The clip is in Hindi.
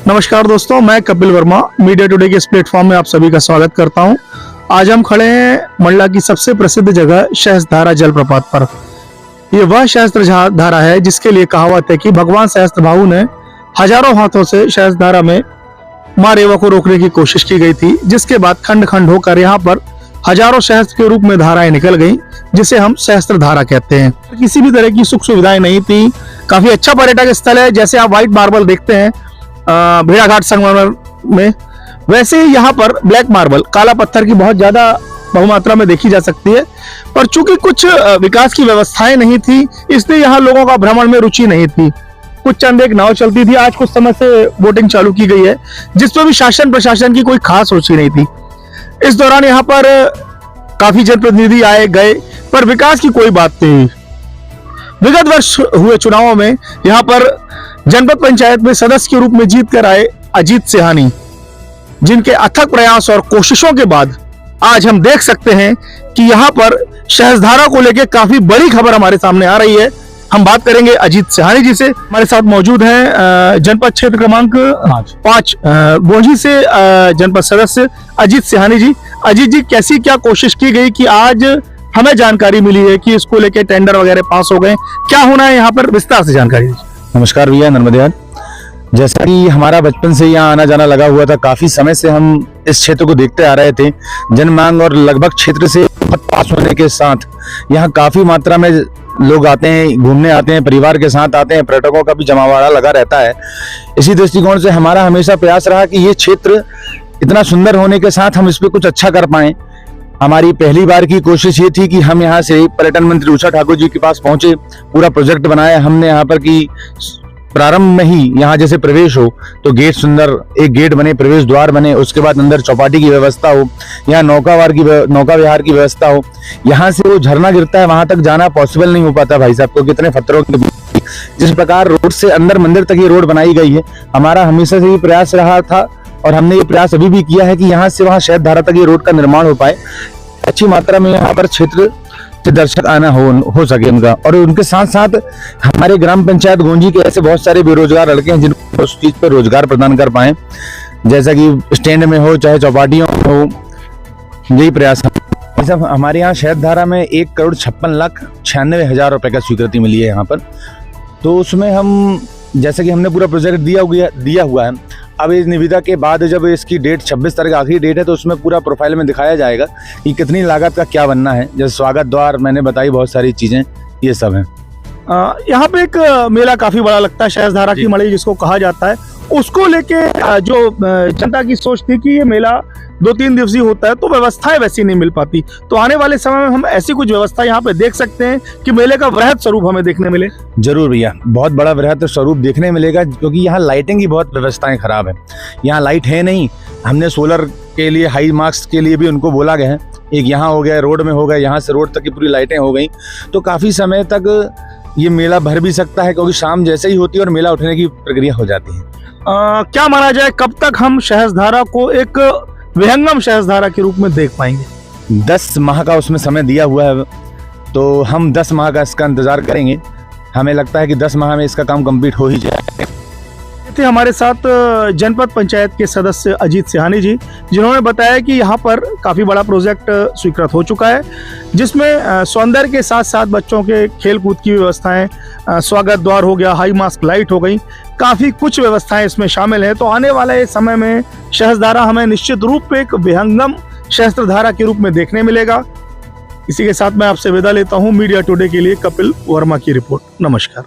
नमस्कार दोस्तों, मैं कपिल वर्मा मीडिया टुडे के इस प्लेटफॉर्म में आप सभी का स्वागत करता हूं। आज हम खड़े हैं मंडला की सबसे प्रसिद्ध जगह सहस्त्रधारा जलप्रपात पर। ये वह सहस्त्रधारा है जिसके लिए कहावत है कि भगवान सहस्त्रबाहु ने हजारों हाथों से सहस्त्रधारा में मां रेवा को रोकने की कोशिश की गई थी, जिसके बाद खंड खंड होकर यहाँ पर हजारों सहस्त्र के रूप में धाराएं निकल गई, जिसे हम सहस्त्रधारा कहते हैं। किसी भी तरह की सुख सुविधाएं नहीं थी। काफी अच्छा पर्यटक स्थल है। जैसे आप व्हाइट मार्बल देखते हैं भेड़ाघाट संगमरमर में, वैसे ही यहाँ पर ब्लैक मार्बल काला पत्थर की बहुत ज्यादा बहुमात्रा में देखी जा सकती है। पर चूंकि कुछ विकास की व्यवस्थाएं नहीं थी, इसलिए यहाँ लोगों का भ्रमण में रुचि नहीं थी। कुछ चंद एक नाव चलती थी। आज कुछ समय से बोटिंग चालू की गई है, जिसमें भी शासन प्रशासन की कोई खास रुचि नहीं थी। इस दौरान यहाँ पर काफी जनप्रतिनिधि आए गए, पर विकास की कोई बात नहीं। विगत वर्ष हुए चुनावों में यहाँ पर जनपद पंचायत में सदस्य के रूप में जीत कर आए अजीत सिहानी, जिनके अथक प्रयास और कोशिशों के बाद आज हम देख सकते हैं कि यहाँ पर सहस्त्रधारा को लेकर काफी बड़ी खबर हमारे सामने आ रही है। हम बात करेंगे अजीत सिहानी जी से। हमारे साथ मौजूद हैं जनपद क्षेत्र क्रमांक 5 गोंजी से जनपद सदस्य अजीत सिहानी जी। अजीत जी, कैसी क्या कोशिश की गई कि आज हमें जानकारी मिली है कि इसको लेके टेंडर वगैरह पास हो गए? क्या होना है यहाँ पर, विस्तार से जानकारी दीजिए। नमस्कार भैया, नर्मदे। जैसा कि हमारा बचपन से यहाँ आना जाना लगा हुआ था, काफी समय से हम इस क्षेत्र को देखते आ रहे थे। जनमांग और लगभग क्षेत्र से बहुत पास होने के साथ यहाँ काफी मात्रा में लोग आते हैं, घूमने आते हैं, परिवार के साथ आते हैं, पर्यटकों का भी जमावड़ा लगा रहता है। इसी दृष्टिकोण से हमारा हमेशा प्रयास रहा कि ये क्षेत्र इतना सुंदर होने के साथ हम इस पे कुछ अच्छा कर पाए। हमारी पहली बार की कोशिश ये थी कि हम यहाँ से पर्यटन मंत्री उषा ठाकुर जी के पास पहुंचे, पूरा प्रोजेक्ट बनाया हमने यहाँ पर कि प्रारंभ में ही यहाँ जैसे प्रवेश हो तो गेट सुंदर, एक गेट बने, प्रवेश द्वार बने, उसके बाद अंदर चौपाटी की व्यवस्था हो, यहाँ नौका विहार की व्यवस्था हो। यहाँ से वो झरना गिरता है, वहां तक जाना पॉसिबल नहीं हो पाता भाई साहब को, कितने खतरों के बीच। जिस प्रकार रोड से अंदर मंदिर तक ये रोड बनाई गई है, हमारा हमेशा से ये प्रयास रहा था और हमने ये प्रयास अभी भी किया है कि यहाँ से वहाँ सहस्त्रधारा तक ये रोड का निर्माण हो पाए। अच्छी मात्रा में यहाँ पर क्षेत्र से दर्शक आना हो सके उनका। और उनके साथ साथ हमारे ग्राम पंचायत गोंजी के ऐसे बहुत सारे बेरोजगार लड़के हैं जिनको उस चीज पर रोजगार प्रदान कर पाए, जैसा कि स्टैंड में हो चाहे चौपाटियों में हो, यही प्रयास है। सब हमारे यहाँ सहस्त्रधारा में 1,56,96,000 रुपए का स्वीकृति मिली है यहाँ पर। तो उसमें हम जैसे कि हमने पूरा प्रोजेक्ट दिया हुआ है। अब इस निविदा के बाद जब इसकी डेट 26 तारीख आखिरी डेट है, तो उसमें पूरा प्रोफाइल में दिखाया जाएगा कि कितनी लागत का क्या बनना है। जैसे स्वागत द्वार मैंने बताई, बहुत सारी चीजें ये सब हैं। यहाँ पे एक मेला काफी बड़ा लगता है, सहस्त्रधारा की मड़ई जिसको कहा जाता है। उसको लेके जो जनता की सोच थी कि ये मेला 2-3 दिवसीय होता है, तो व्यवस्थाएं वैसी नहीं मिल पाती। तो आने वाले समय में हम ऐसी कुछ व्यवस्था यहाँ पे देख सकते हैं कि मेले का वृहद स्वरूप हमें देखने मिले। जरूर भैया, बहुत बड़ा वृहद स्वरूप देखने मिलेगा, क्योंकि यहाँ लाइटिंग की बहुत व्यवस्थाएं खराब है। यहाँ लाइट है नहीं। हमने सोलर के लिए, हाई मार्क्स के लिए भी उनको बोला गया है। एक यहाँ हो गया, रोड में हो गया, यहाँ से रोड तक की पूरी लाइटें हो गई, तो काफी समय तक ये मेला भर भी सकता है, क्योंकि शाम जैसे ही होती है और मेला उठने की प्रक्रिया हो जाती है। क्या माना जाए, कब तक हम सहस्त्रधारा को एक विहंगम सहस्त्रधारा के रूप में देख पाएंगे? 10 माह का उसमें समय दिया हुआ है, तो हम 10 माह का इसका इंतजार करेंगे। हमें लगता है कि 10 माह में इसका काम कंप्लीट हो ही जाएगा। थे हमारे साथ जनपद पंचायत के सदस्य अजीत सिहानी जी, जिन्होंने बताया कि यहाँ पर काफी बड़ा प्रोजेक्ट स्वीकृत हो चुका है, जिसमें सौंदर्य के साथ साथ बच्चों के खेल कूद की व्यवस्थाएं, स्वागत द्वार हो गया, हाई मास्क लाइट हो गई, काफी कुछ व्यवस्थाएं इसमें शामिल हैं। तो आने वाले समय में सहस्त्रधारा हमें निश्चित रूप से एक विहंगम सहस्त्रधारा के रूप में देखने मिलेगा। इसी के साथ मैं आपसे विदा लेता हूँ। मीडिया टुडे के लिए कपिल वर्मा की रिपोर्ट। नमस्कार।